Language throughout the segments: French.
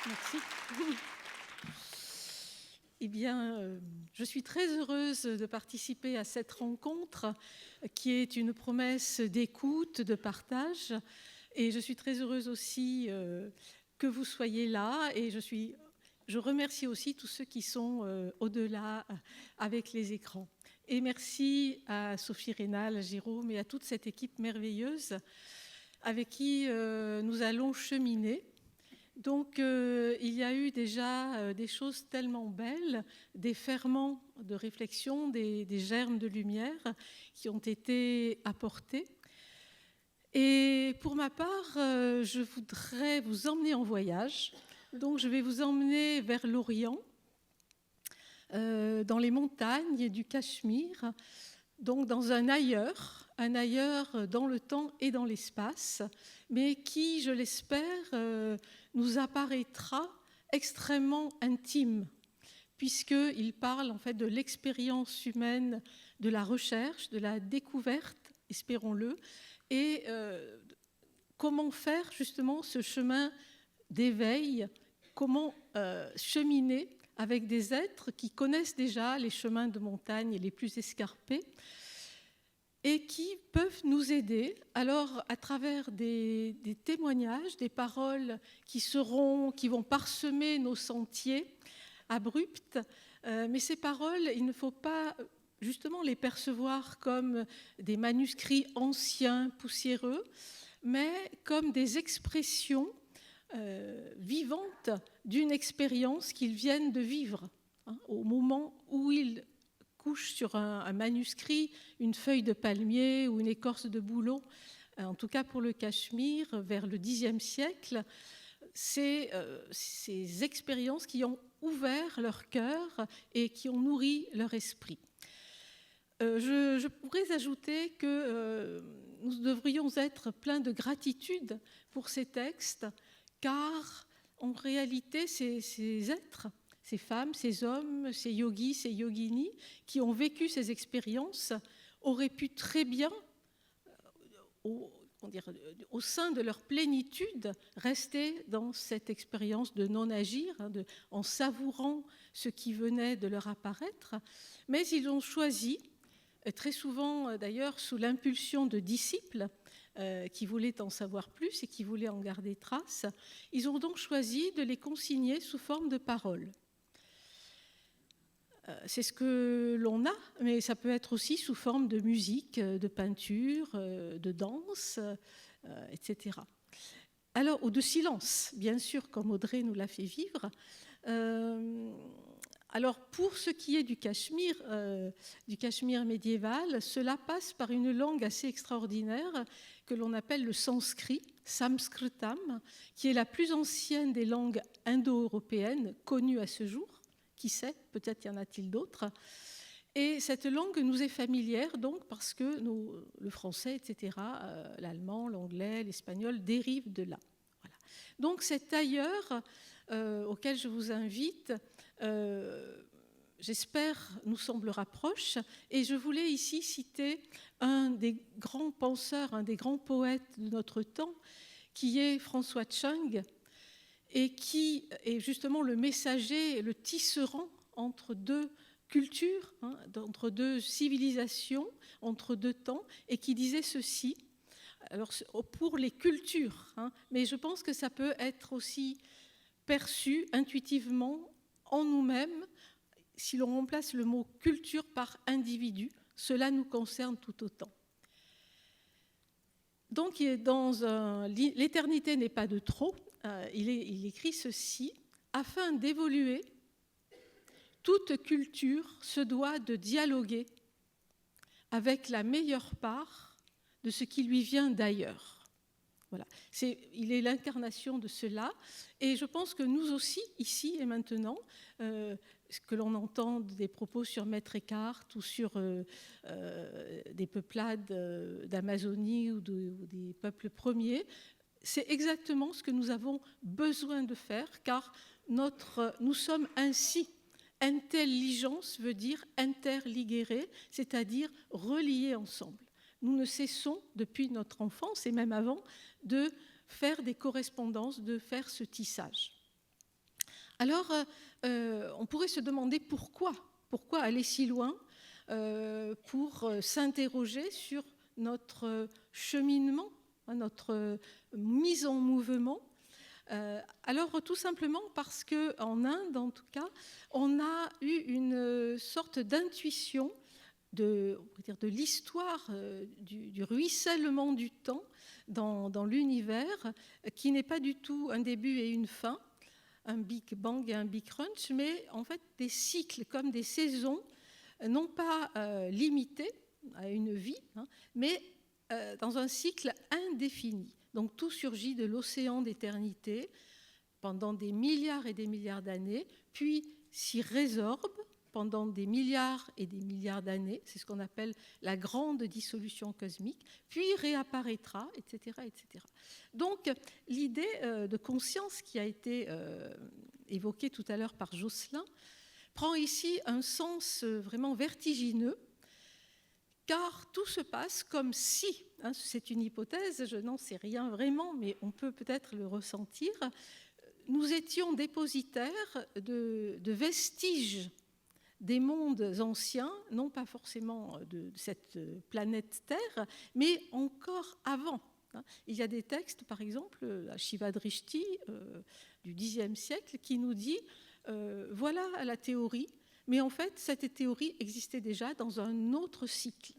Merci. Eh bien, je suis très heureuse de participer à cette rencontre qui est une promesse d'écoute, de partage. Et je suis très heureuse aussi que vous soyez là. Et je remercie aussi tous ceux qui sont au-delà avec les écrans. Et merci à Sophie Rénal, à Jérôme et à toute cette équipe merveilleuse avec qui nous allons cheminer. Donc, il y a eu déjà des choses tellement belles, des ferments de réflexion, des germes de lumière qui ont été apportés. Et pour ma part, je voudrais vous emmener en voyage. Donc, je vais vous emmener vers l'Orient, dans les montagnes du Cachemire, donc dans un ailleurs dans le temps et dans l'espace, mais qui, je l'espère, nous apparaîtra extrêmement intime, puisqu'il parle en fait de l'expérience humaine, de la recherche, de la découverte, espérons-le, et comment faire justement ce chemin d'éveil, comment cheminer avec des êtres qui connaissent déjà les chemins de montagne les plus escarpés et qui peuvent nous aider, alors à travers des témoignages, des paroles qui vont parsemer nos sentiers abrupts, mais ces paroles, il ne faut pas justement les percevoir comme des manuscrits anciens, poussiéreux, mais comme des expressions vivantes d'une expérience qu'ils viennent de vivre, au moment où ils couchent sur un manuscrit, une feuille de palmier ou une écorce de bouleau, en tout cas pour le Cachemire, vers le Xe siècle, c'est ces expériences qui ont ouvert leur cœur et qui ont nourri leur esprit. Je pourrais ajouter que nous devrions être pleins de gratitude pour ces textes, car en réalité, ces êtres, ces femmes, ces hommes, ces yogis, ces yoginis qui ont vécu ces expériences auraient pu très bien, au sein de leur plénitude, rester dans cette expérience de non-agir, en savourant ce qui venait de leur apparaître, mais ils ont choisi, très souvent d'ailleurs sous l'impulsion de disciples, qui voulaient en savoir plus et qui voulaient en garder trace, ils ont donc choisi de les consigner sous forme de paroles. C'est ce que l'on a, mais ça peut être aussi sous forme de musique, de peinture, de danse, etc. Alors, ou de silence, bien sûr, comme Audrey nous l'a fait vivre. Alors, pour ce qui est du Cachemire médiéval, cela passe par une langue assez extraordinaire que l'on appelle le sanskrit, Samskritam, qui est la plus ancienne des langues indo-européennes connues à ce jour. Qui sait, peut-être y en a-t-il d'autres. Et cette langue nous est familière, donc, parce que le français, etc., l'allemand, l'anglais, l'espagnol dérivent de là. Voilà. Donc, cet ailleurs auquel je vous invite, j'espère, nous semblera proche. Et je voulais ici citer un des grands penseurs, un des grands poètes de notre temps, qui est François Tchang, et qui est justement le messager, le tisserand entre deux cultures, entre deux civilisations, entre deux temps, et qui disait ceci, alors pour les cultures, mais je pense que ça peut être aussi perçu intuitivement en nous-mêmes, si l'on remplace le mot culture par individu, cela nous concerne tout autant. Donc, l'éternité n'est pas de trop. Il écrit ceci, afin d'évoluer, toute culture se doit de dialoguer avec la meilleure part de ce qui lui vient d'ailleurs. Voilà. Il est l'incarnation de cela, et je pense que nous aussi, ici et maintenant, ce que l'on entend des propos sur Maître Eckhart ou sur des peuplades d'Amazonie ou des peuples premiers, c'est exactement ce que nous avons besoin de faire, car nous sommes ainsi. Intelligence veut dire interligere, c'est-à-dire reliés ensemble. Nous ne cessons, depuis notre enfance et même avant, de faire des correspondances, de faire ce tissage. Alors, on pourrait se demander pourquoi aller si loin pour s'interroger sur notre cheminement, notre mise en mouvement. Alors, tout simplement parce qu'en Inde, en tout cas, on a eu une sorte d'intuition de l'histoire du ruissellement du temps dans l'univers, qui n'est pas du tout un début et une fin, un Big Bang et un Big Crunch, mais en fait des cycles comme des saisons, non pas limitées à une vie, mais dans un cycle indéfini. Donc tout surgit de l'océan d'éternité pendant des milliards et des milliards d'années, puis s'y résorbe pendant des milliards et des milliards d'années, c'est ce qu'on appelle la grande dissolution cosmique, puis réapparaîtra, etc. etc. Donc l'idée de conscience qui a été évoquée tout à l'heure par Jocelyn prend ici un sens vraiment vertigineux, car tout se passe comme si, c'est une hypothèse, je n'en sais rien vraiment, mais on peut peut-être le ressentir, nous étions dépositaires de vestiges des mondes anciens, non pas forcément de cette planète Terre, mais encore avant. Il y a des textes, par exemple, à Shiva-Drishti du Xe siècle, qui nous dit voilà la théorie, mais en fait, cette théorie existait déjà dans un autre cycle,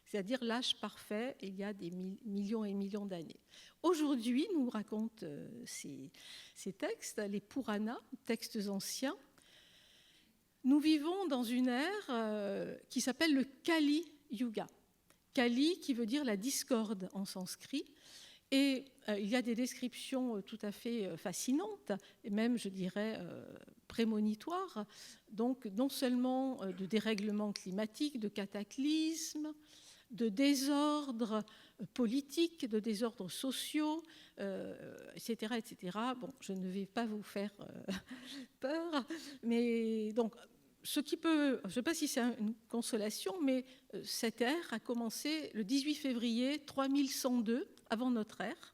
c'est-à-dire l'âge parfait, il y a des millions et millions d'années. Aujourd'hui, nous racontent ces textes, les Puranas, textes anciens. Nous vivons dans une ère qui s'appelle le Kali Yuga. Kali qui veut dire la discorde en sanskrit. Et il y a des descriptions tout à fait fascinantes, et même, je dirais, prémonitoires. Donc, non seulement de dérèglements climatiques, de cataclysmes, de désordres politiques, de désordres sociaux, etc., etc. Bon, je ne vais pas vous faire peur, mais donc, ce qui peut, je ne sais pas si c'est une consolation, mais cette ère a commencé le 18 février 3102 avant notre ère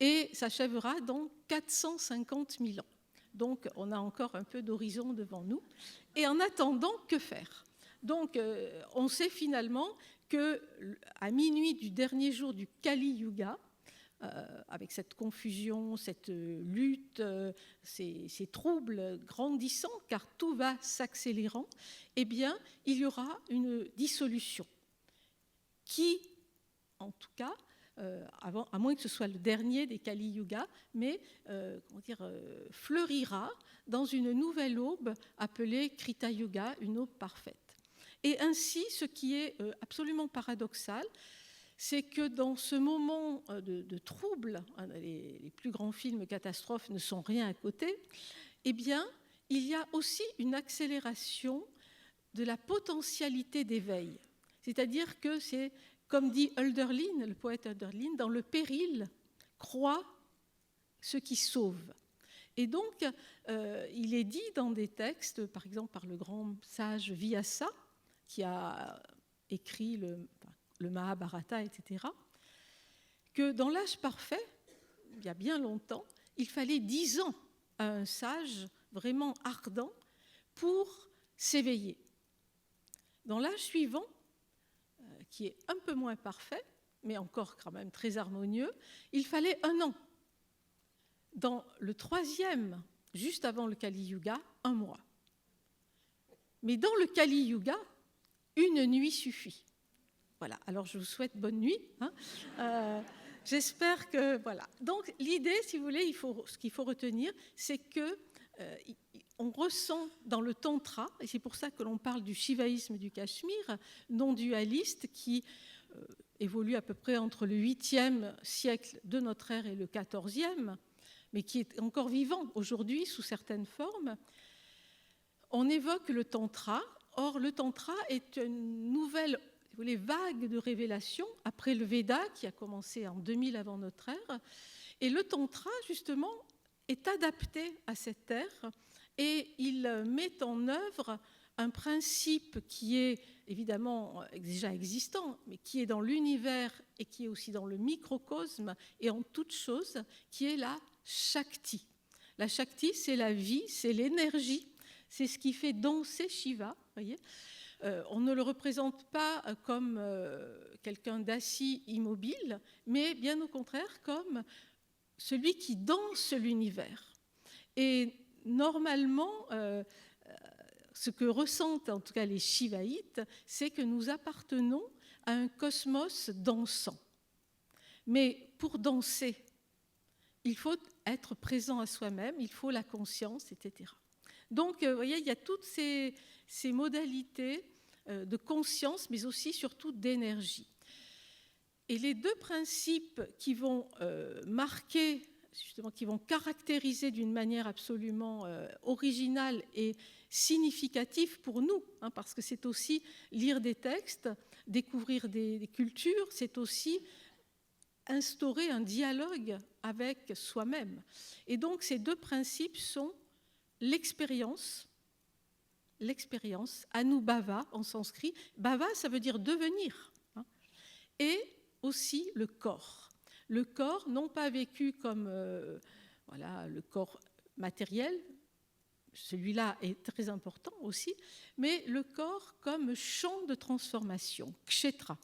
et s'achèvera dans 450 000 ans. Donc, on a encore un peu d'horizon devant nous. Et en attendant, que faire ? Donc, on sait finalement qu'à minuit du dernier jour du Kali Yuga, avec cette confusion, cette lutte, ces troubles grandissants, car tout va s'accélérant, eh bien, il y aura une dissolution qui, en tout cas, à moins que ce soit le dernier des Kali Yuga, mais fleurira dans une nouvelle aube appelée Krita Yuga, une aube parfaite. Et ainsi, ce qui est absolument paradoxal, c'est que dans ce moment de trouble, les plus grands films catastrophes ne sont rien à côté, eh bien, il y a aussi une accélération de la potentialité d'éveil. C'est-à-dire que c'est, comme dit Hölderlin, le poète Hölderlin, dans le péril croit ce qui sauve. Et donc, il est dit dans des textes, par exemple par le grand sage Vyasa, qui a écrit le Mahabharata, etc., que dans l'âge parfait, il y a bien longtemps, il fallait 10 ans à un sage vraiment ardent pour s'éveiller. Dans l'âge suivant, qui est un peu moins parfait, mais encore quand même très harmonieux, il fallait 1 an. Dans le 3e, juste avant le Kali Yuga, 1 mois. Mais dans le Kali Yuga, 1 nuit suffit. Voilà, alors je vous souhaite bonne nuit. J'espère que... Voilà. Donc l'idée, si vous voulez, ce qu'il faut retenir, c'est qu'on ressent dans le tantra, et c'est pour ça que l'on parle du shivaïsme du Cachemire, non dualiste, qui évolue à peu près entre le 8e siècle de notre ère et le 14e, mais qui est encore vivant aujourd'hui sous certaines formes. On évoque le tantra. Or, le tantra est une nouvelle vague de révélation après le Veda qui a commencé en 2000 avant notre ère. Et le tantra, justement, est adapté à cette ère et il met en œuvre un principe qui est évidemment déjà existant, mais qui est dans l'univers et qui est aussi dans le microcosme et en toute chose, qui est la Shakti. La Shakti, c'est la vie, c'est l'énergie, c'est ce qui fait danser Shiva, voyez. On ne le représente pas comme quelqu'un d'assis immobile, mais bien au contraire comme celui qui danse l'univers. Et normalement, ce que ressentent en tout cas les shivaïtes, c'est que nous appartenons à un cosmos dansant. Mais pour danser, il faut être présent à soi-même, il faut la conscience, etc. Donc, vous voyez, il y a toutes ces modalités de conscience, mais aussi surtout d'énergie. Et les deux principes qui vont marquer, justement, qui vont caractériser d'une manière absolument originale et significative pour nous, hein, parce que c'est aussi lire des textes, découvrir des cultures, c'est aussi instaurer un dialogue avec soi-même. Et donc, ces deux principes sont l'expérience, anubhava en sanskrit. Bhava, ça veut dire devenir, hein, et aussi le corps. Le corps, non pas vécu comme le corps matériel, celui-là est très important aussi, mais le corps comme champ de transformation, kshetra.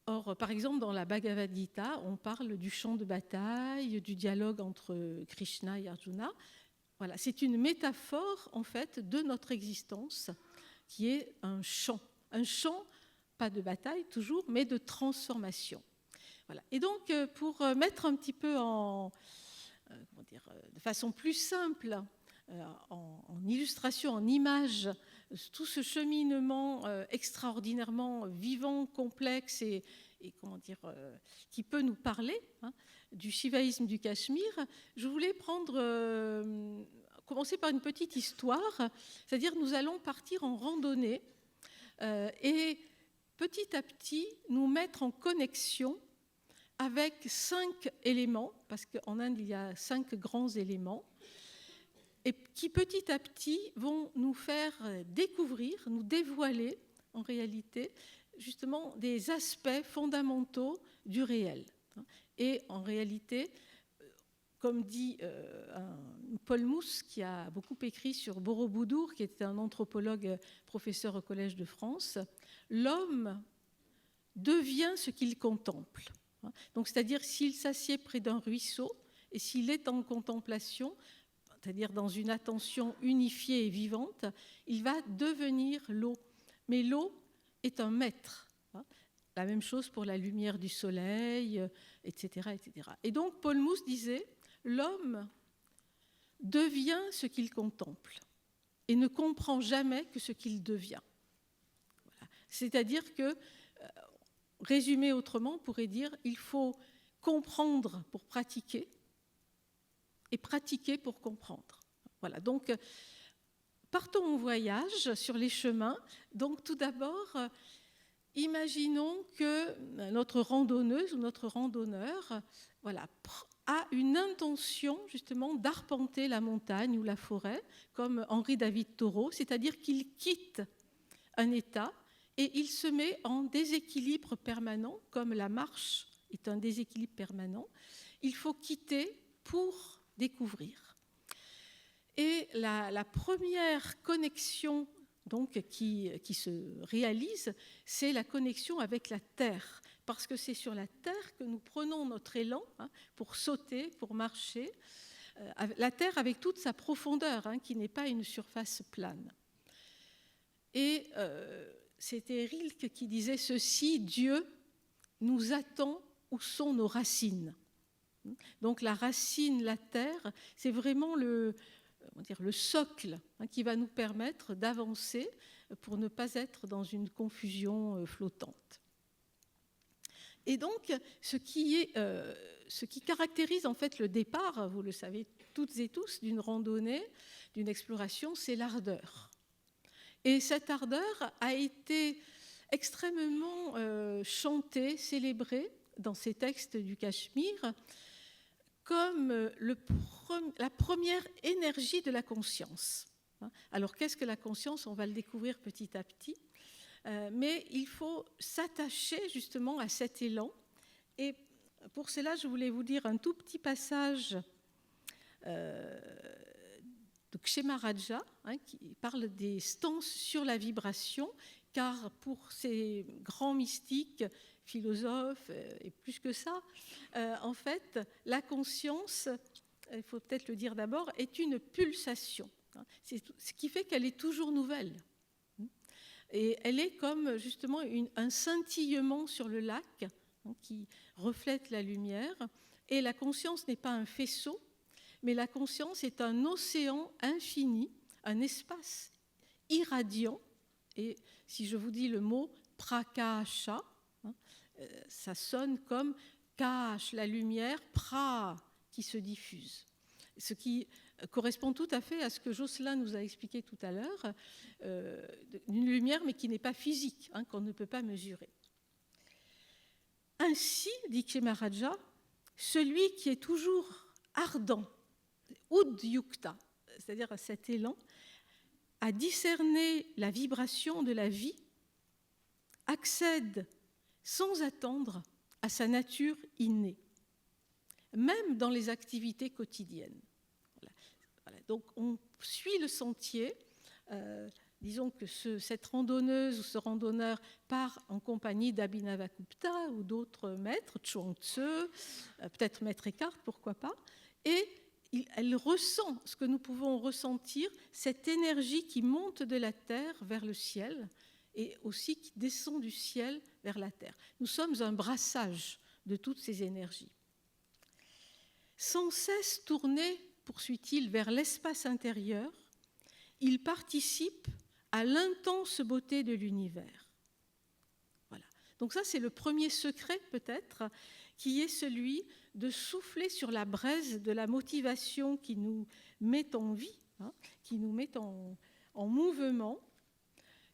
Or, par exemple, dans la Bhagavad Gita, on parle du champ de bataille, du dialogue entre Krishna et Arjuna. Voilà, c'est une métaphore, en fait, de notre existence, qui est un champ, pas de bataille toujours, mais de transformation. Voilà. Et donc, pour mettre un petit peu de façon plus simple, en illustration, en image, tout ce cheminement extraordinairement vivant, complexe et qui peut nous parler, hein, du shivaïsme du Cachemire, je voulais commencer par une petite histoire, c'est-à-dire nous allons partir en randonnée et petit à petit nous mettre en connexion avec 5 éléments, parce qu'en Inde il y a 5 grands éléments, et qui petit à petit vont nous faire découvrir, nous dévoiler en réalité justement des aspects fondamentaux du réel. Et en réalité, comme dit Paul Mousse, qui a beaucoup écrit sur Borobudur, qui était un anthropologue professeur au Collège de France, l'homme devient ce qu'il contemple. Donc, c'est-à-dire s'il s'assied près d'un ruisseau et s'il est en contemplation, c'est-à-dire dans une attention unifiée et vivante, il va devenir l'eau. Mais l'eau est un maître. La même chose pour la lumière du soleil, etc., etc. Et donc, Paul Mousse disait, l'homme devient ce qu'il contemple et ne comprend jamais que ce qu'il devient. Voilà. C'est-à-dire que, résumé autrement, on pourrait dire, il faut comprendre pour pratiquer et pratiquer pour comprendre. Voilà, donc partons en voyage sur les chemins. Donc tout d'abord, imaginons que notre randonneuse ou notre randonneur, voilà, a une intention justement d'arpenter la montagne ou la forêt, comme Henri David Thoreau, c'est-à-dire qu'il quitte un état et il se met en déséquilibre permanent, comme la marche est un déséquilibre permanent. Il faut quitter pour découvrir. Et la première connexion donc, qui se réalise, c'est la connexion avec la terre, parce que c'est sur la terre que nous prenons notre élan, hein, pour sauter, pour marcher. La terre avec toute sa profondeur, hein, qui n'est pas une surface plane. Et c'était Rilke qui disait ceci, Dieu nous attend où sont nos racines. Donc la racine, la terre, c'est vraiment le socle, hein, qui va nous permettre d'avancer pour ne pas être dans une confusion flottante. Et donc, ce qui caractérise en fait le départ, vous le savez toutes et tous, d'une randonnée, d'une exploration, c'est l'ardeur. Et cette ardeur a été extrêmement chantée, célébrée dans ces textes du Cachemire, comme la première énergie de la conscience. Alors, qu'est-ce que la conscience ? On va le découvrir petit à petit. Mais il faut s'attacher justement à cet élan. Et pour cela, je voulais vous lire un tout petit passage de Kshemaraja, qui parle des stances sur la vibration, car pour ces grands mystiques, philosophes, et plus que ça, en fait, la conscience, il faut peut-être le dire d'abord, est une pulsation. C'est ce qui fait qu'elle est toujours nouvelle. Et elle est comme justement un scintillement sur le lac qui reflète la lumière. Et la conscience n'est pas un faisceau, mais la conscience est un océan infini, un espace irradiant. Et si je vous dis le mot prakasha, ça sonne comme kash, la lumière, pra, qui se diffuse. Ce qui correspond tout à fait à ce que Jocelyn nous a expliqué tout à l'heure, une lumière mais qui n'est pas physique, qu'on ne peut pas mesurer. Ainsi, dit Kshemaraja, celui qui est toujours ardent, udyukta, c'est-à-dire cet élan, à discerner la vibration de la vie, accède sans attendre à sa nature innée, même dans les activités quotidiennes. Voilà. Donc on suit le sentier, disons que cette randonneuse ou ce randonneur part en compagnie d'Abhinavagupta ou d'autres maîtres, Chuang-Tzu, peut-être Maître Eckhart, pourquoi pas, et elle ressent ce que nous pouvons ressentir, cette énergie qui monte de la terre vers le ciel et aussi qui descend du ciel vers la terre. Nous sommes un brassage de toutes ces énergies. Sans cesse tourné, poursuit-il, vers l'espace intérieur, il participe à l'intense beauté de l'univers. Voilà. Donc ça, c'est le premier secret peut-être, qui est celui de souffler sur la braise de la motivation qui nous met en vie, qui nous met en mouvement.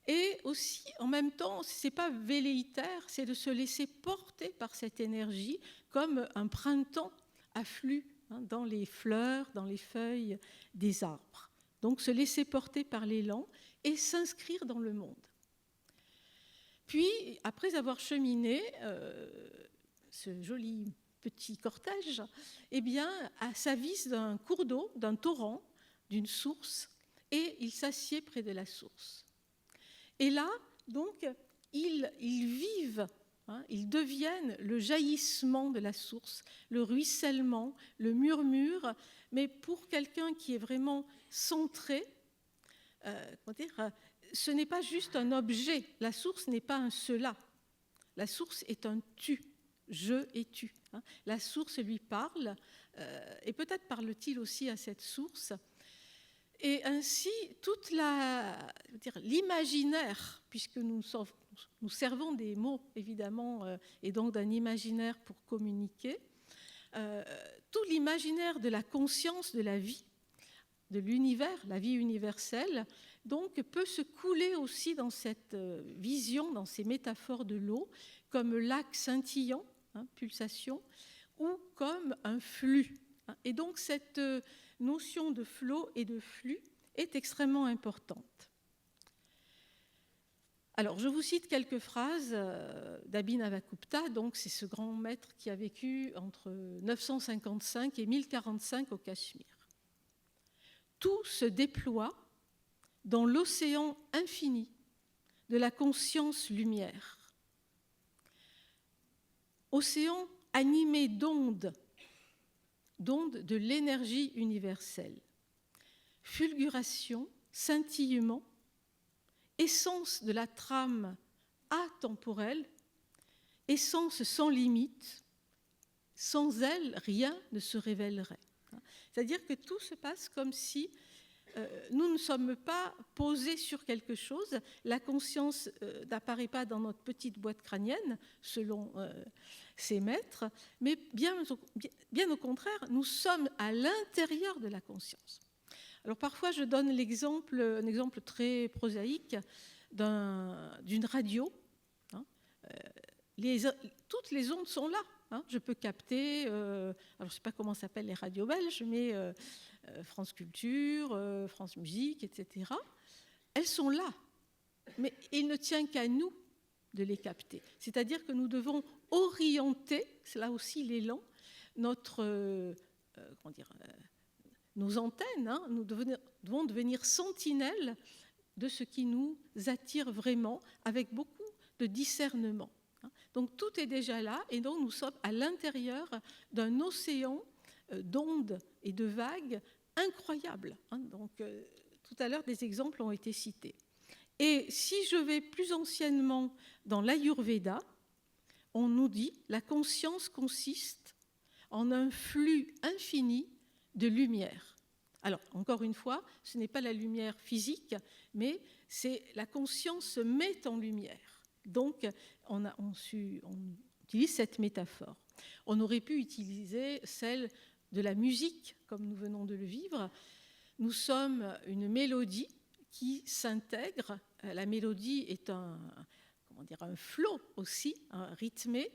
Et aussi, en même temps, ce n'est pas velléitaire, c'est de se laisser porter par cette énergie comme un printemps afflue dans les fleurs, dans les feuilles des arbres. Donc se laisser porter par l'élan et s'inscrire dans le monde. Puis, après avoir cheminé ce joli petit cortège, eh bien, s'avise d'un cours d'eau, d'un torrent, d'une source, et il s'assied près de la source. Et là, donc, ils vivent, ils deviennent le jaillissement de la source, le ruissellement, le murmure, mais pour quelqu'un qui est vraiment centré, ce n'est pas juste un objet, la source n'est pas un cela, la source est un tu, je et tu. La source lui parle, et peut-être parle-t-il aussi à cette source. Et ainsi, toute l'imaginaire, puisque nous servons des mots, évidemment, et donc d'un imaginaire pour communiquer, tout l'imaginaire de la conscience de la vie, de l'univers, la vie universelle, donc peut se couler aussi dans cette vision, dans ces métaphores de l'eau, comme lac scintillant, pulsation, ou comme un flux. Et donc cette notion de flot et de flux est extrêmement importante. Alors, je vous cite quelques phrases d'Abhinavagupta, donc c'est ce grand maître qui a vécu entre 955 et 1045 au Cachemire. Tout se déploie dans l'océan infini de la conscience lumière. Océan animé d'ondes de l'énergie universelle. Fulguration, scintillement, essence de la trame atemporelle, essence sans limite, sans elle, rien ne se révélerait. C'est-à-dire que tout se passe comme si nous ne sommes pas posés sur quelque chose, la conscience n'apparaît pas dans notre petite boîte crânienne, selon ces maîtres, mais bien au contraire, nous sommes à l'intérieur de la conscience. Alors parfois, je donne un exemple très prosaïque d'une radio. Toutes les ondes sont là. Je peux capter, alors je ne sais pas comment s'appellent les radios belges, mais France Culture, France Musique, etc. Elles sont là, mais il ne tient qu'à nous de les capter. C'est-à-dire que nous devons orienter, c'est là aussi l'élan, nos antennes, nous devons devenir sentinelles de ce qui nous attire vraiment, avec beaucoup de discernement. Donc tout est déjà là, et donc nous sommes à l'intérieur d'un océan d'ondes et de vagues incroyables. Donc tout à l'heure, des exemples ont été cités. Et si je vais plus anciennement dans l'Ayurveda, on nous dit la conscience consiste en un flux infini de lumière. Alors, encore une fois, ce n'est pas la lumière physique, mais c'est la conscience se met en lumière. Donc, on utilise cette métaphore. On aurait pu utiliser celle de la musique, comme nous venons de le vivre. Nous sommes une mélodie qui s'intègre. La mélodie est un flot aussi, rythmé,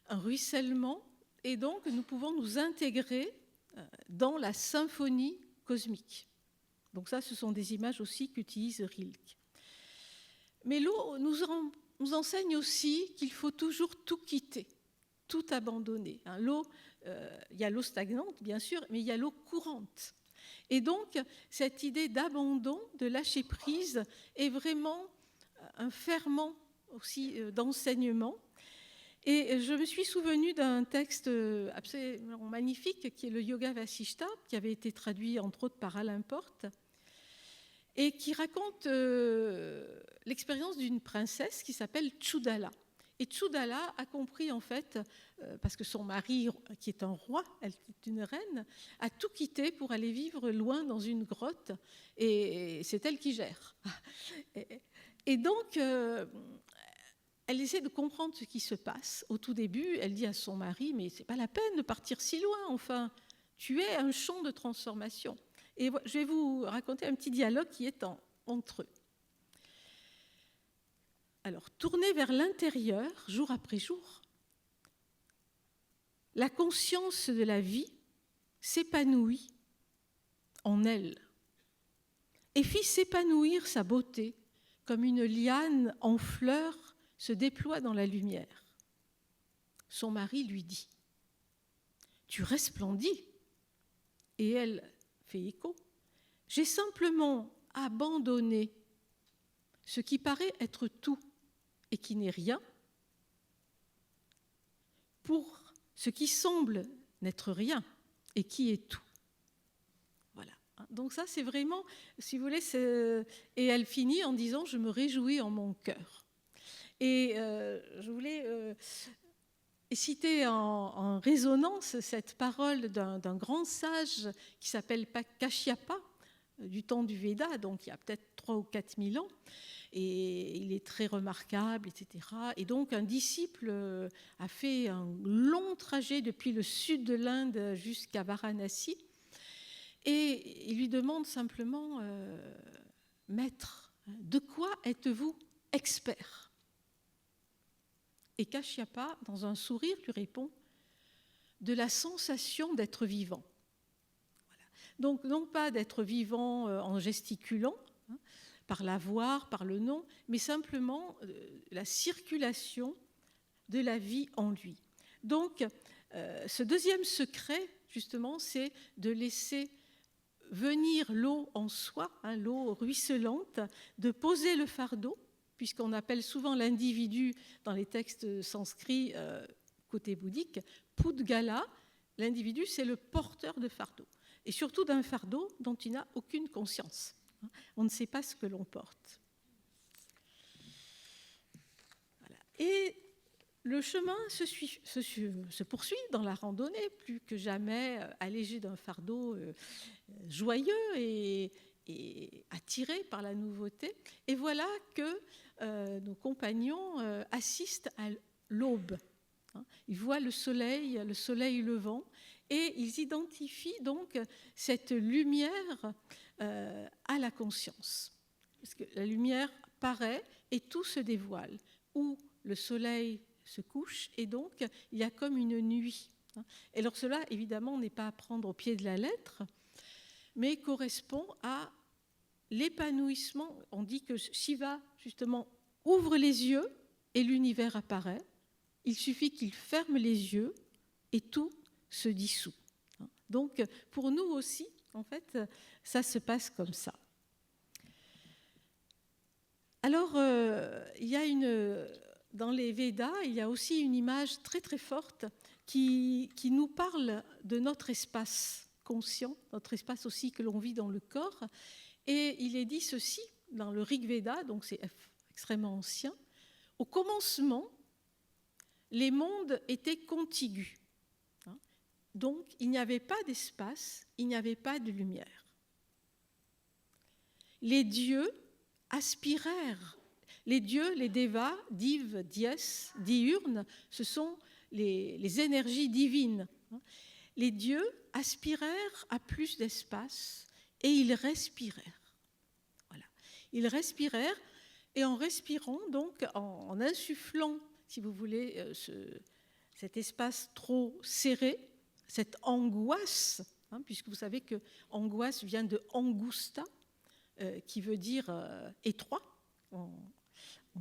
un ruissellement. Et donc, nous pouvons nous intégrer dans la symphonie cosmique. Donc ça, ce sont des images aussi qu'utilise Rilke. Mais l'eau nous enseigne aussi qu'il faut toujours tout quitter, tout abandonner. L'eau, il y a l'eau stagnante, bien sûr, mais il y a l'eau courante. Et donc, cette idée d'abandon, de lâcher prise, est vraiment un ferment aussi d'enseignement. Et je me suis souvenue d'un texte absolument magnifique qui est le Yoga Vasishta, qui avait été traduit entre autres par Alain Porte, et qui raconte l'expérience d'une princesse qui s'appelle Tchoudala. Et Tchoudala a compris en fait, parce que son mari, qui est un roi, elle est une reine, a tout quitté pour aller vivre loin dans une grotte, et c'est elle qui gère. Et donc, elle essaie de comprendre ce qui se passe. Au tout début, elle dit à son mari, mais c'est pas la peine de partir si loin, enfin, tu es un champ de transformation. Et je vais vous raconter un petit dialogue qui est entre eux. Alors, tournée vers l'intérieur, jour après jour, la conscience de la vie s'épanouit en elle et fit s'épanouir sa beauté comme une liane en fleurs se déploie dans la lumière. Son mari lui dit « Tu resplendis » et elle fait écho. « J'ai simplement abandonné ce qui paraît être tout et qui n'est rien pour ce qui semble n'être rien et qui est tout. » Voilà. Donc ça, c'est vraiment, si vous voulez, et elle finit en disant « Je me réjouis en mon cœur ». Et je voulais citer en résonance cette parole d'un grand sage qui s'appelle Kashyapa, du temps du Veda, donc il y a peut-être 3 ou 4 000 ans, et il est très remarquable, etc. Et donc un disciple a fait un long trajet depuis le sud de l'Inde jusqu'à Varanasi, et il lui demande simplement « Maître, de quoi êtes-vous expert ?» Et Kashyapa, dans un sourire, lui répond « De la sensation d'être vivant. » Voilà. Donc, non pas d'être vivant en gesticulant, par l'avoir, par le nom, mais simplement la circulation de la vie en lui. Donc, ce deuxième secret, justement, c'est de laisser venir l'eau en soi, l'eau ruisselante, de poser le fardeau, puisqu'on appelle souvent l'individu dans les textes sanscrits côté bouddhique, Pudgala, l'individu c'est le porteur de fardeau, et surtout d'un fardeau dont il n'a aucune conscience. On ne sait pas ce que l'on porte. Voilà. Et le chemin se poursuit dans la randonnée, plus que jamais allégé d'un fardeau joyeux et attiré par la nouveauté. Et voilà que nos compagnons assistent à l'aube. Ils voient le soleil levant, et ils identifient donc cette lumière à la conscience. Parce que la lumière paraît et tout se dévoile, où le soleil se couche, et donc il y a comme une nuit. Et alors cela, évidemment, n'est pas à prendre au pied de la lettre, mais correspond à l'épanouissement. On dit que Shiva, justement, ouvre les yeux et l'univers apparaît. Il suffit qu'il ferme les yeux et tout se dissout. Donc, pour nous aussi, en fait, ça se passe comme ça. Alors, dans les Védas, il y a aussi une image très très forte qui nous parle de notre espace conscient, notre espace aussi que l'on vit dans le corps. Et il est dit ceci dans le Rig Veda, donc c'est extrêmement ancien. Au commencement, les mondes étaient contigus. Donc, il n'y avait pas d'espace, il n'y avait pas de lumière. Les dieux aspirèrent. Les dieux, les devas, div, dies, diurnes, ce sont les énergies divines. Les dieux aspirèrent à plus d'espace et ils respirèrent. Voilà. Ils respirèrent et en respirant, donc en insufflant, si vous voulez, cet espace trop serré, cette angoisse, puisque vous savez que angoisse vient de angusta, qui veut dire étroit en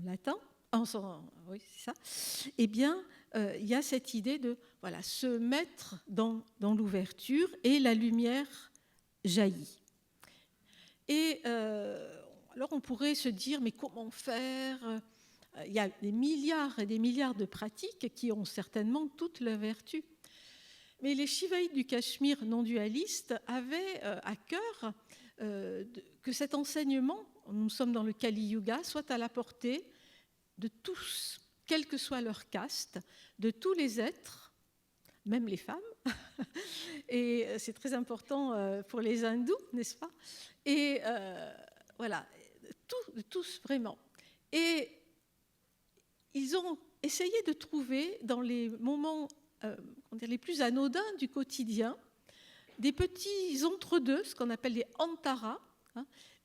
latin, oui, c'est ça. Eh bien, il y a cette idée de se mettre dans l'ouverture et la lumière jaillit. Et alors on pourrait se dire, mais comment faire ? Il y a des milliards et des milliards de pratiques qui ont certainement toute leur vertu. Mais les Shivaïtes du Cachemire non dualistes avaient à cœur que cet enseignement, nous sommes dans le Kali Yuga, soit à la portée de tous, quelle que soit leur caste, de tous les êtres, même les femmes. Et c'est très important pour les hindous, n'est-ce pas ? Et voilà, tous vraiment. Et ils ont essayé de trouver dans les moments les plus anodins du quotidien des petits entre-deux, ce qu'on appelle les antaras,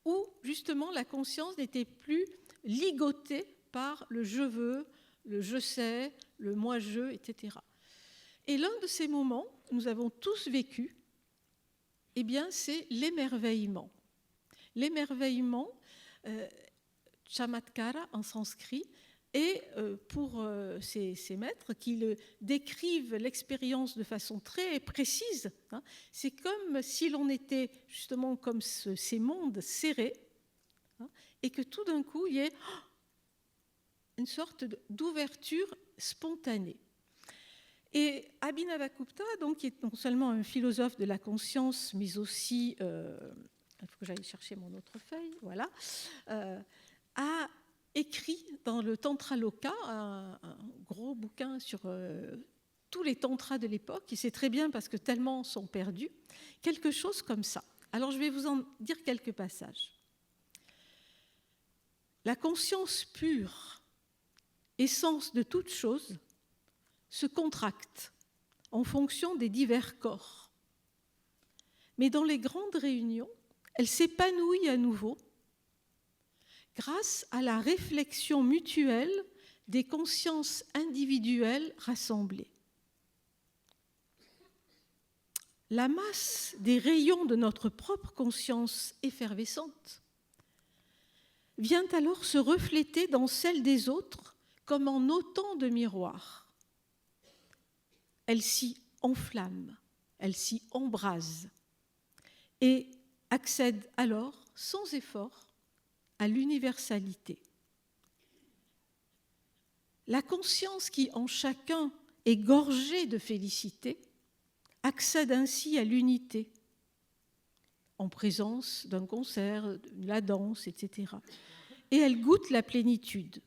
où justement la conscience n'était plus ligotée par le je veux, le je sais, le moi-je, etc. Et l'un de ces moments, nous avons tous vécu, eh bien, c'est l'émerveillement. L'émerveillement, chamatkara en sanskrit, et pour ces maîtres qui décrivent l'expérience de façon très précise, c'est comme si l'on était justement comme ces mondes serrés, et que tout d'un coup il y ait une sorte d'ouverture spontanée. Et Abhinavagupta, donc, qui est non seulement un philosophe de la conscience, mais aussi, il faut que j'aille chercher mon autre feuille, voilà, a écrit dans le Tantra Loka, un gros bouquin sur tous les tantras de l'époque, et c'est très bien parce que tellement sont perdus, quelque chose comme ça. Alors je vais vous en dire quelques passages. La conscience pure, essence de toute chose, se contracte en fonction des divers corps. Mais dans les grandes réunions, elle s'épanouit à nouveau grâce à la réflexion mutuelle des consciences individuelles rassemblées. La masse des rayons de notre propre conscience effervescente vient alors se refléter dans celle des autres comme en autant de miroirs. Elle s'y enflamme, elle s'y embrase et accède alors sans effort à l'universalité. La conscience qui en chacun est gorgée de félicité accède ainsi à l'unité en présence d'un concert, de la danse, etc. Et elle goûte la plénitude.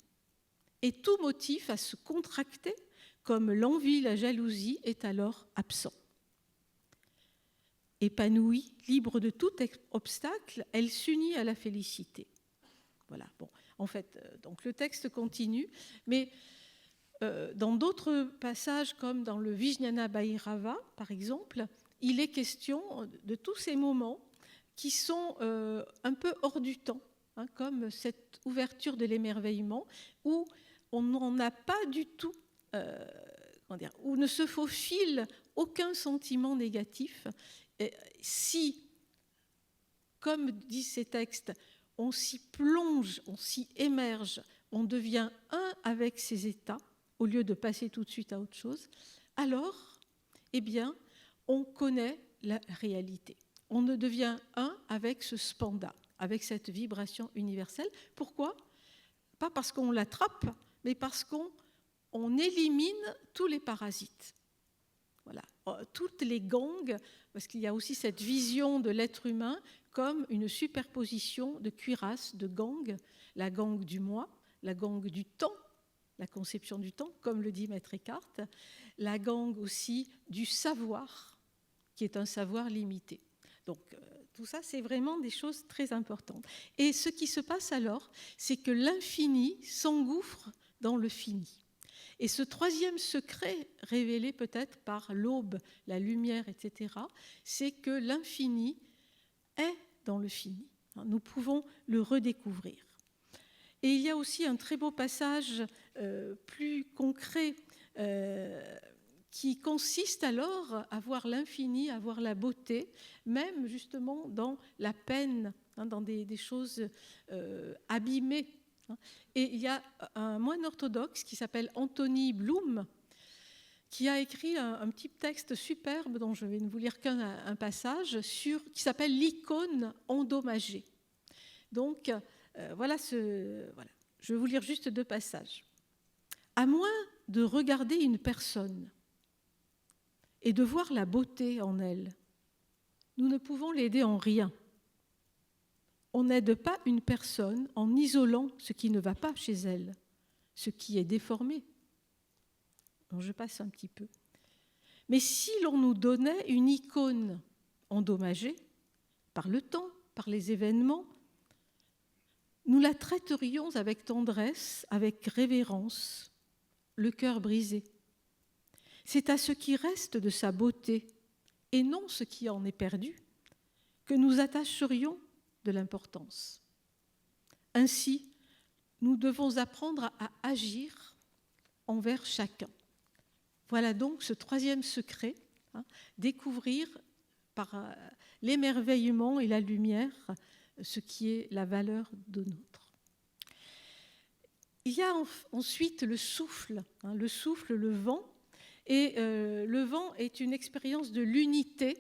Et tout motif à se contracter, comme l'envie, la jalousie, est alors absent. Épanouie, libre de tout obstacle, elle s'unit à la félicité. Voilà. Bon, en fait, donc le texte continue, mais dans d'autres passages, comme dans le Vijnana Bhairava, par exemple, il est question de tous ces moments qui sont un peu hors du temps, comme cette ouverture de l'émerveillement, où on n'en a pas du tout, où ne se faufile aucun sentiment négatif. Si, comme disent ces textes, on s'y plonge, on s'y émerge, on devient un avec ces états, au lieu de passer tout de suite à autre chose, alors, eh bien, on connaît la réalité. On ne devient un avec ce spanda, avec cette vibration universelle. Pourquoi ? Pas parce qu'on l'attrape, mais parce qu'on élimine tous les parasites. Voilà. Toutes les gangs, parce qu'il y a aussi cette vision de l'être humain comme une superposition de cuirasses, de gangs, la gang du moi, la gang du temps, la conception du temps, comme le dit Maître Eckhart, la gang aussi du savoir, qui est un savoir limité. Donc, tout ça, c'est vraiment des choses très importantes. Et ce qui se passe alors, c'est que l'infini s'engouffre dans le fini. Et ce troisième secret, révélé peut-être par l'aube, la lumière, etc., c'est que l'infini est dans le fini. Nous pouvons le redécouvrir. Et il y a aussi un très beau passage plus concret qui consiste alors à voir l'infini, à voir la beauté, même justement dans la peine, dans des choses abîmées. Et il y a un moine orthodoxe qui s'appelle Anthony Bloom, qui a écrit un petit texte superbe, dont je vais ne vous lire qu'un passage, qui s'appelle « L'icône endommagée ». Donc, voilà. Je vais vous lire juste 2 passages. « À moins de regarder une personne et de voir la beauté en elle, nous ne pouvons l'aider en rien. On n'aide pas une personne en isolant ce qui ne va pas chez elle, ce qui est déformé. » Donc je passe un petit peu. « Mais si l'on nous donnait une icône endommagée par le temps, par les événements, nous la traiterions avec tendresse, avec révérence, le cœur brisé. C'est à ce qui reste de sa beauté, et non ce qui en est perdu, que nous attacherions de l'importance. Ainsi, nous devons apprendre à agir envers chacun. » Voilà donc ce troisième secret, découvrir par l'émerveillement et la lumière ce qui est la valeur de notre. Il y a ensuite le souffle, le vent. Et le vent est une expérience de l'unité,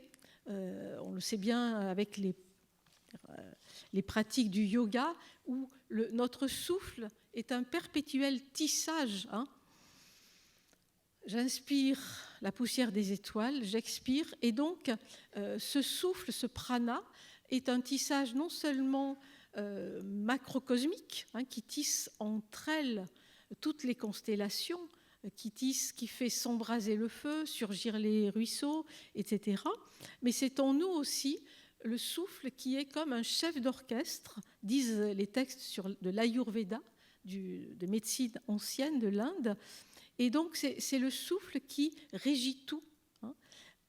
on le sait bien avec les pratiques du yoga, où notre souffle est un perpétuel tissage. J'inspire la poussière des étoiles, j'expire, et donc ce souffle, ce prana, est un tissage non seulement macrocosmique, qui tisse entre elles toutes les constellations, qui fait s'embraser le feu, surgir les ruisseaux, etc. Mais c'est en nous aussi le souffle qui est comme un chef d'orchestre, disent les textes de l'Ayurveda, de médecine ancienne de l'Inde. Et donc c'est le souffle qui régit tout.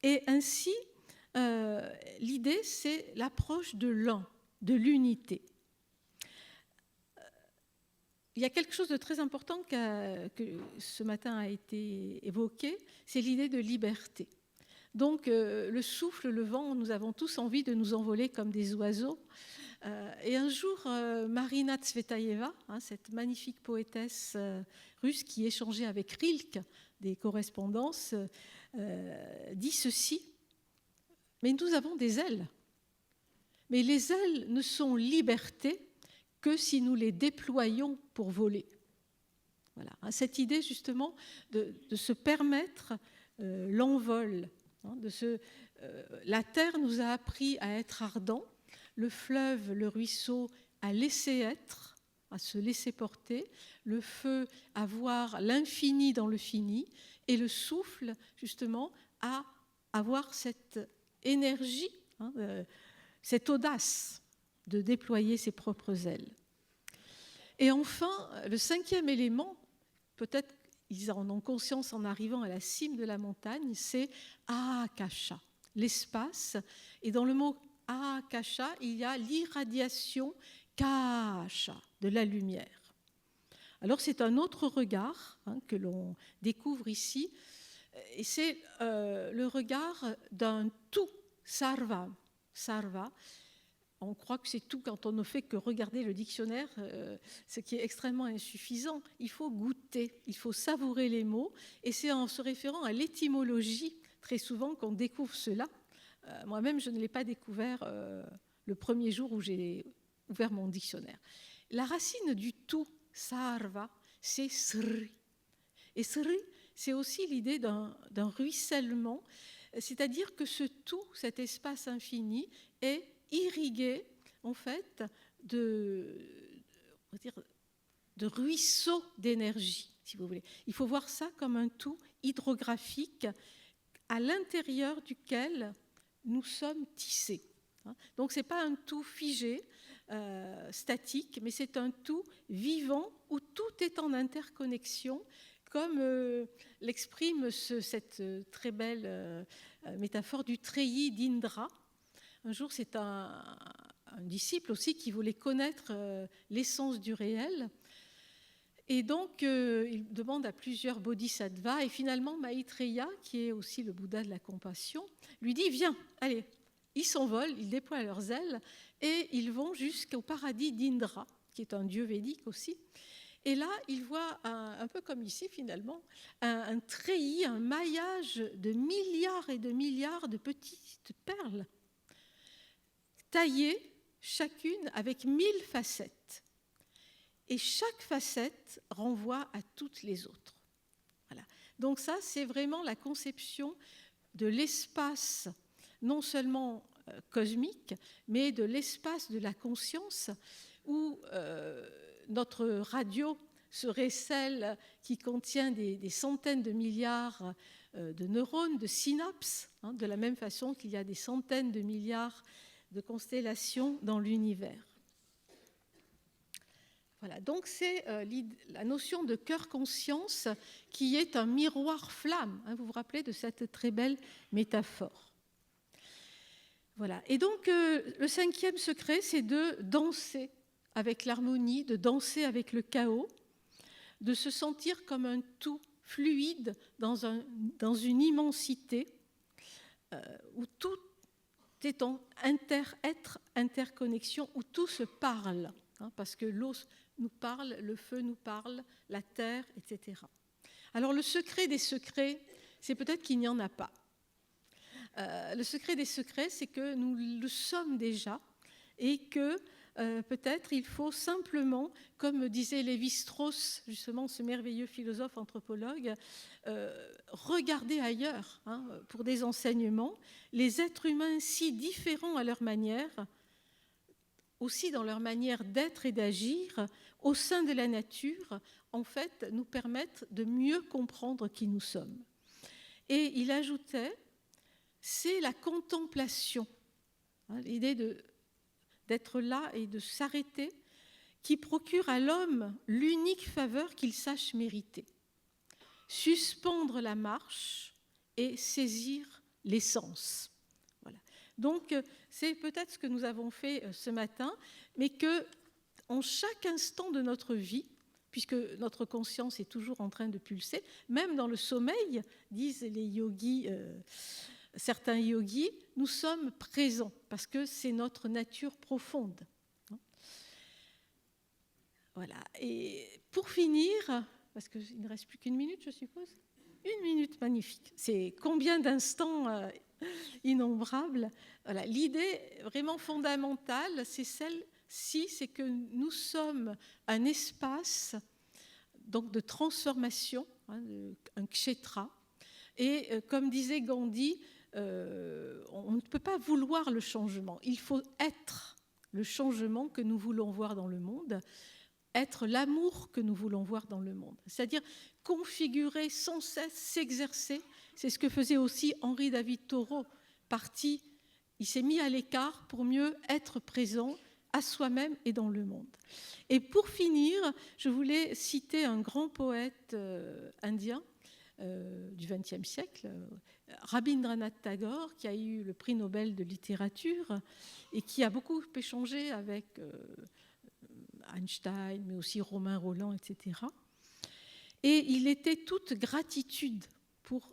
Et ainsi, l'idée, c'est l'approche de l'un, de l'unité. Il y a quelque chose de très important que ce matin a été évoqué, c'est l'idée de liberté. Donc le souffle, le vent, nous avons tous envie de nous envoler comme des oiseaux. Et un jour, Marina Tsvetaeva, cette magnifique poétesse russe qui échangeait avec Rilke des correspondances, dit ceci: « Mais nous avons des ailes. Mais les ailes ne sont liberté que si nous les déployons pour voler. » Voilà, cette idée justement de se permettre l'envol. La terre nous a appris à être ardents, le fleuve, le ruisseau à laisser être, à se laisser porter, le feu à voir l'infini dans le fini, et le souffle justement à avoir cette énergie, cette audace de déployer ses propres ailes. Et enfin, le 5e élément, peut-être ils en ont conscience en arrivant à la cime de la montagne, c'est Akasha, l'espace. Et dans le mot Akasha, il y a l'irradiation Kasha, de la lumière. Alors c'est un autre regard que l'on découvre ici, et c'est le regard d'un tout, sarva. Sarva. On croit que c'est tout quand on ne fait que regarder le dictionnaire, ce qui est extrêmement insuffisant. Il faut goûter, il faut savourer les mots, et c'est en se référant à l'étymologie très souvent qu'on découvre cela. Moi-même, je ne l'ai pas découvert le premier jour où j'ai ouvert mon dictionnaire. La racine du tout, sarva, c'est sri. Et sri, c'est aussi l'idée d'un ruissellement, c'est-à-dire que ce tout, cet espace infini, est irrigué, en fait, de ruisseaux d'énergie, si vous voulez. Il faut voir ça comme un tout hydrographique à l'intérieur duquel nous sommes tissés. Donc ce n'est pas un tout figé, statique, mais c'est un tout vivant où tout est en interconnexion, comme l'exprime cette très belle métaphore du treillis d'Indra. Un jour, c'est un disciple aussi qui voulait connaître l'essence du réel. Et donc, il demande à plusieurs bodhisattvas, et finalement, Maitreya, qui est aussi le Bouddha de la compassion, lui dit « Viens, allez ». Ils s'envolent, ils déploient leurs ailes, et ils vont jusqu'au paradis d'Indra, qui est un dieu védique aussi. Et là, ils voient, un peu comme ici finalement, un treillis, un maillage de milliards et de milliards de petites perles, taillées chacune avec 1000 facettes. Et chaque facette renvoie à toutes les autres. Voilà. Donc ça, c'est vraiment la conception de l'espace, non seulement cosmique, mais de l'espace de la conscience, où notre radio serait celle qui contient des centaines de milliards de neurones, de synapses, de la même façon qu'il y a des centaines de milliards de constellations dans l'univers. Voilà, donc c'est la notion de cœur-conscience qui est un miroir-flamme. Vous vous rappelez de cette très belle métaphore. Voilà, et donc le 5e secret, c'est de danser avec l'harmonie, de danser avec le chaos, de se sentir comme un tout fluide dans une immensité où tout est en être interconnexion, où tout se parle, parce que l'eau nous parle, le feu nous parle, la terre, etc. Alors le secret des secrets, c'est peut-être qu'il n'y en a pas. Le secret des secrets, c'est que nous le sommes déjà et que peut-être il faut simplement, comme disait Lévi-Strauss, justement ce merveilleux philosophe anthropologue, regarder ailleurs pour des enseignements. Les êtres humains si différents à leur manière, aussi dans leur manière d'être et d'agir, au sein de la nature, en fait, nous permettent de mieux comprendre qui nous sommes. Et il ajoutait, c'est la contemplation, l'idée d'être là et de s'arrêter, qui procure à l'homme l'unique faveur qu'il sache mériter. Suspendre la marche et saisir l'essence. Voilà. Donc, c'est peut-être ce que nous avons fait ce matin, mais que en chaque instant de notre vie, puisque notre conscience est toujours en train de pulser, même dans le sommeil, disent les yogis, certains yogis, nous sommes présents, parce que c'est notre nature profonde. Voilà. Et pour finir, parce qu'il ne reste plus qu'une minute, je suppose. Une minute, magnifique. C'est combien d'instants innombrables. Voilà. L'idée vraiment fondamentale, c'est celle-ci, c'est que nous sommes un espace donc, de transformation, un kshetra. Et comme disait Gandhi, on ne peut pas vouloir le changement. Il faut être le changement que nous voulons voir dans le monde, être l'amour que nous voulons voir dans le monde. C'est-à-dire configurer sans cesse, s'exercer. C'est ce que faisait aussi Henri David Thoreau, parti. Il s'est mis à l'écart pour mieux être présent à soi-même et dans le monde. Et pour finir, je voulais citer un grand poète indien du XXe siècle, Rabindranath Tagore, qui a eu le prix Nobel de littérature et qui a beaucoup échangé avec Einstein, mais aussi Romain Rolland, etc. Et il était toute gratitude pour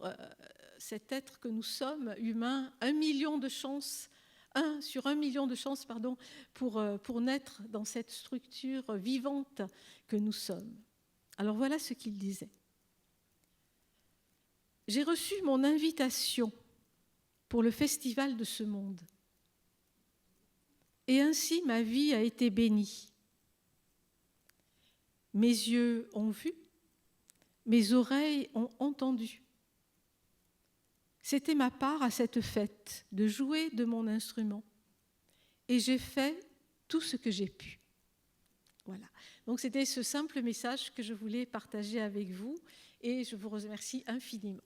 cet être que nous sommes, humains, 1 million de chances, 1 sur 1 million de chances, pour naître dans cette structure vivante que nous sommes. Alors voilà ce qu'il disait. J'ai reçu mon invitation pour le festival de ce monde. Et ainsi ma vie a été bénie. Mes yeux ont vu, mes oreilles ont entendu. C'était ma part à cette fête de jouer de mon instrument. Et j'ai fait tout ce que j'ai pu. Voilà. Donc c'était ce simple message que je voulais partager avec vous et je vous remercie infiniment.